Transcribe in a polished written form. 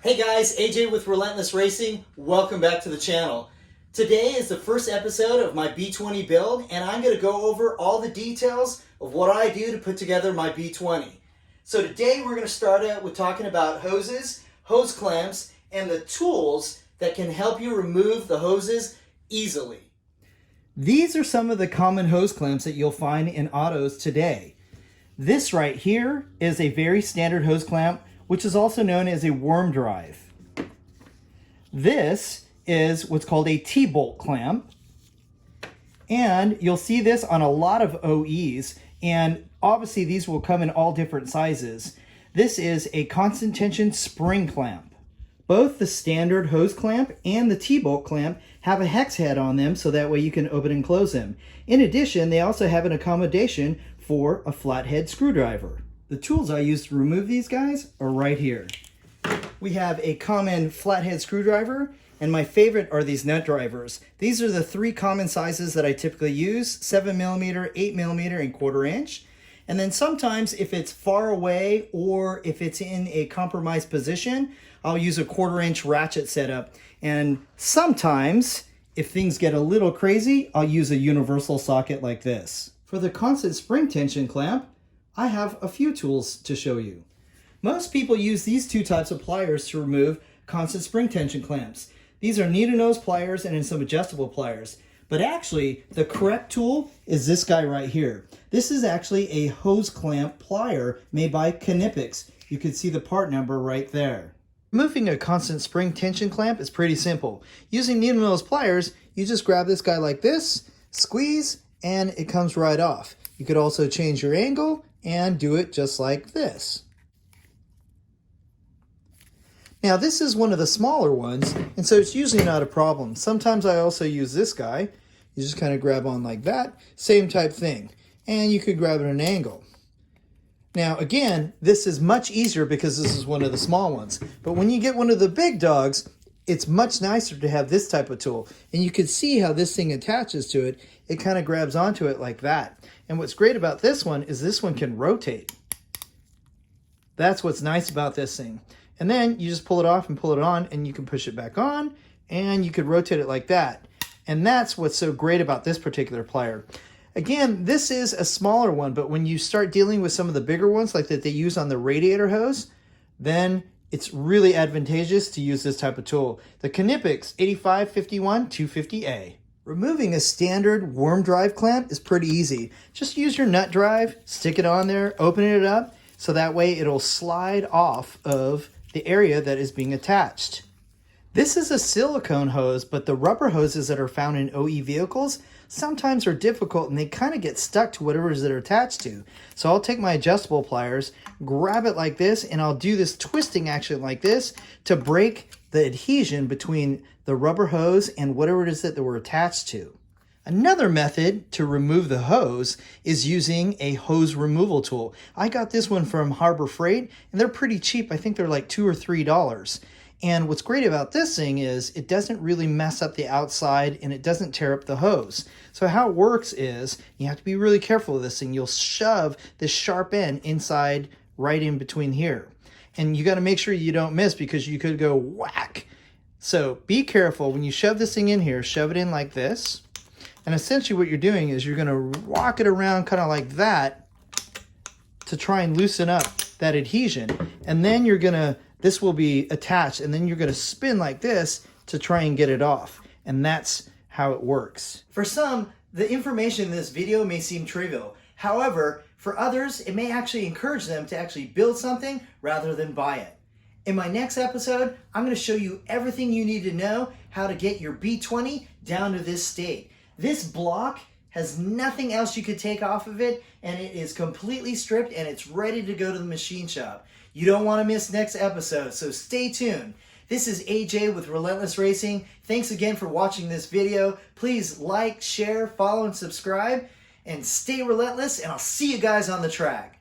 Hey guys, AJ with Relentless Racing. Welcome back to the channel. Today is the first episode of my B20 build, and I'm going to go over all the details of what I do to put together my B20. So today we're going to start out with talking about hoses, hose clamps, and the tools that can help you remove the hoses easily. These are some of the common hose clamps that you'll find in autos today. This right here is a very standard hose clamp, which is also known as a worm drive. This is what's called a T-bolt clamp. And you'll see this on a lot of OEs, and obviously these will come in all different sizes. This is a constant tension spring clamp. Both the standard hose clamp and the T-bolt clamp have a hex head on them, so that way you can open and close them. In addition, they also have an accommodation for a flathead screwdriver. The tools I use to remove these guys are right here. We have a common flathead screwdriver, and my favorite are these nut drivers. These are the three common sizes that I typically use: 7mm, 8mm, and 1/4 inch. And then sometimes if it's far away or if it's in a compromised position, I'll use a 1/4 inch ratchet setup. And sometimes, if things get a little crazy, I'll use a universal socket like this. For the constant spring tension clamp, I have a few tools to show you. Most people use these two types of pliers to remove constant spring tension clamps. These are needle nose pliers and some adjustable pliers. But actually, the correct tool is this guy right here. This is actually a hose clamp plier made by Civic. You can see the part number right there. Removing a constant spring tension clamp is pretty simple. Using needle nose pliers, you just grab this guy like this, squeeze, and it comes right off. You could also change your angle and do it just like this. Now this is one of the smaller ones, and so it's usually not a problem. Sometimes I also use this guy. You just kind of grab on like that, same type thing. And you could grab it at an angle. Now again, this is much easier because this is one of the small ones. But when you get one of the big dogs, it's much nicer to have this type of tool. And you can see how this thing attaches to it. It kind of grabs onto it like that. And what's great about this one is this one can rotate. That's what's nice about this thing. And then you just pull it off and pull it on, and you can push it back on, and you could rotate it like that. And that's what's so great about this particular plier. Again, this is a smaller one, but when you start dealing with some of the bigger ones like that they use on the radiator hose, then it's really advantageous to use this type of tool. The Civic 8551 250A. Removing a standard worm drive clamp is pretty easy. Just use your nut drive, stick it on there, open it up, so that way it'll slide off of the area that is being attached. This is a silicone hose, but the rubber hoses that are found in OE vehicles sometimes are difficult and they kind of get stuck to whatever it is they're attached to. So I'll take my adjustable pliers, grab it like this, and I'll do this twisting action like this to break the adhesion between the rubber hose and whatever it is that they were attached to. Another method to remove the hose is using a hose removal tool. I got this one from Harbor Freight, and they're pretty cheap. I think they're like $2 or $3. And what's great about this thing is it doesn't really mess up the outside and it doesn't tear up the hose. So how it works is you have to be really careful with this thing. You'll shove this sharp end inside right in between here. And you got to make sure you don't miss because you could go whack. So be careful when you shove this thing in here, shove it in like this. And essentially what you're doing is you're going to rock it around kind of like that to try and loosen up that adhesion. And then you're going to, this will be attached, and then you're going to spin like this to try and get it off. And that's how it works. For some, the information in this video may seem trivial. However, for others, it may actually encourage them to actually build something rather than buy it. In my next episode, I'm going to show you everything you need to know how to get your B20 down to this state. This block has nothing else you could take off of it, and it is completely stripped and it's ready to go to the machine shop. You don't want to miss next episode, so stay tuned. This is AJ with Relentless Racing. Thanks again for watching this video. Please like, share, follow, and subscribe, and stay relentless, and I'll see you guys on the track.